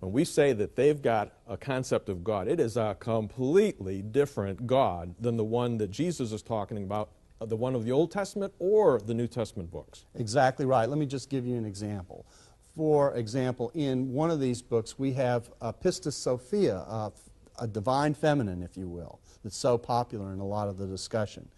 when we say that they've got a concept of God, it is a completely different God than the one that Jesus is talking about, the one of the Old Testament or the New Testament books. Exactly right. Let me just give you an example. For example, in one of these books, we have Pistis Sophia, a divine feminine, if you will, that's so popular in a lot of the discussion.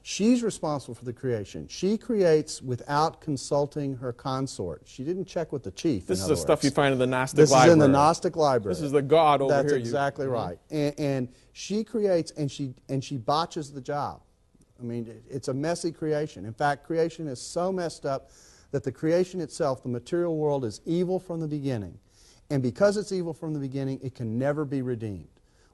She's responsible for the creation. She creates without consulting her consort. She didn't check with the chief. This is the stuff you find in the Gnostic This library. This is in the Gnostic library. This is the God over here. That's exactly right. And she creates, and she botches the job. I mean, it's a messy creation. In fact, creation is so messed up that the creation itself, the material world, is evil from the beginning. And because it's evil from the beginning, it can never be redeemed.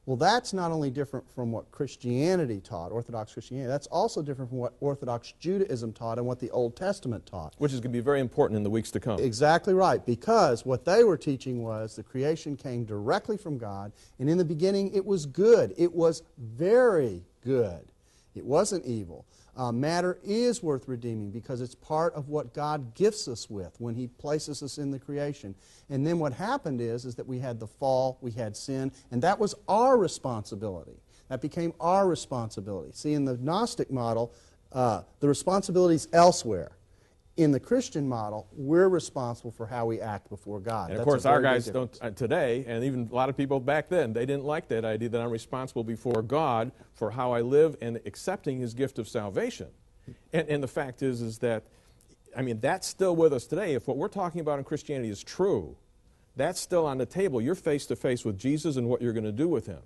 Well, that's not only different from what Christianity taught, Orthodox Christianity, that's also different from what Orthodox Judaism taught and what the Old Testament taught. Which is going to be very important in the weeks to come. Exactly right, because what they were teaching was the creation came directly from God, and in the beginning it was good. It was very good. It wasn't evil. Matter is worth redeeming because it's part of what God gifts us with when He places us in the creation. And then what happened is that we had the fall, we had sin, and that was our responsibility. That became our responsibility. See, in the Gnostic model, the responsibility's elsewhere. In the Christian model, we're responsible for how we act before God. And of course, our guys don't today, and even a lot of people back then, they didn't like that idea that I'm responsible before God for how I live and accepting His gift of salvation. And the fact is that, I mean, that's still with us today. If what we're talking about in Christianity is true, that's still on the table. You're face to face with Jesus and what you're going to do with Him.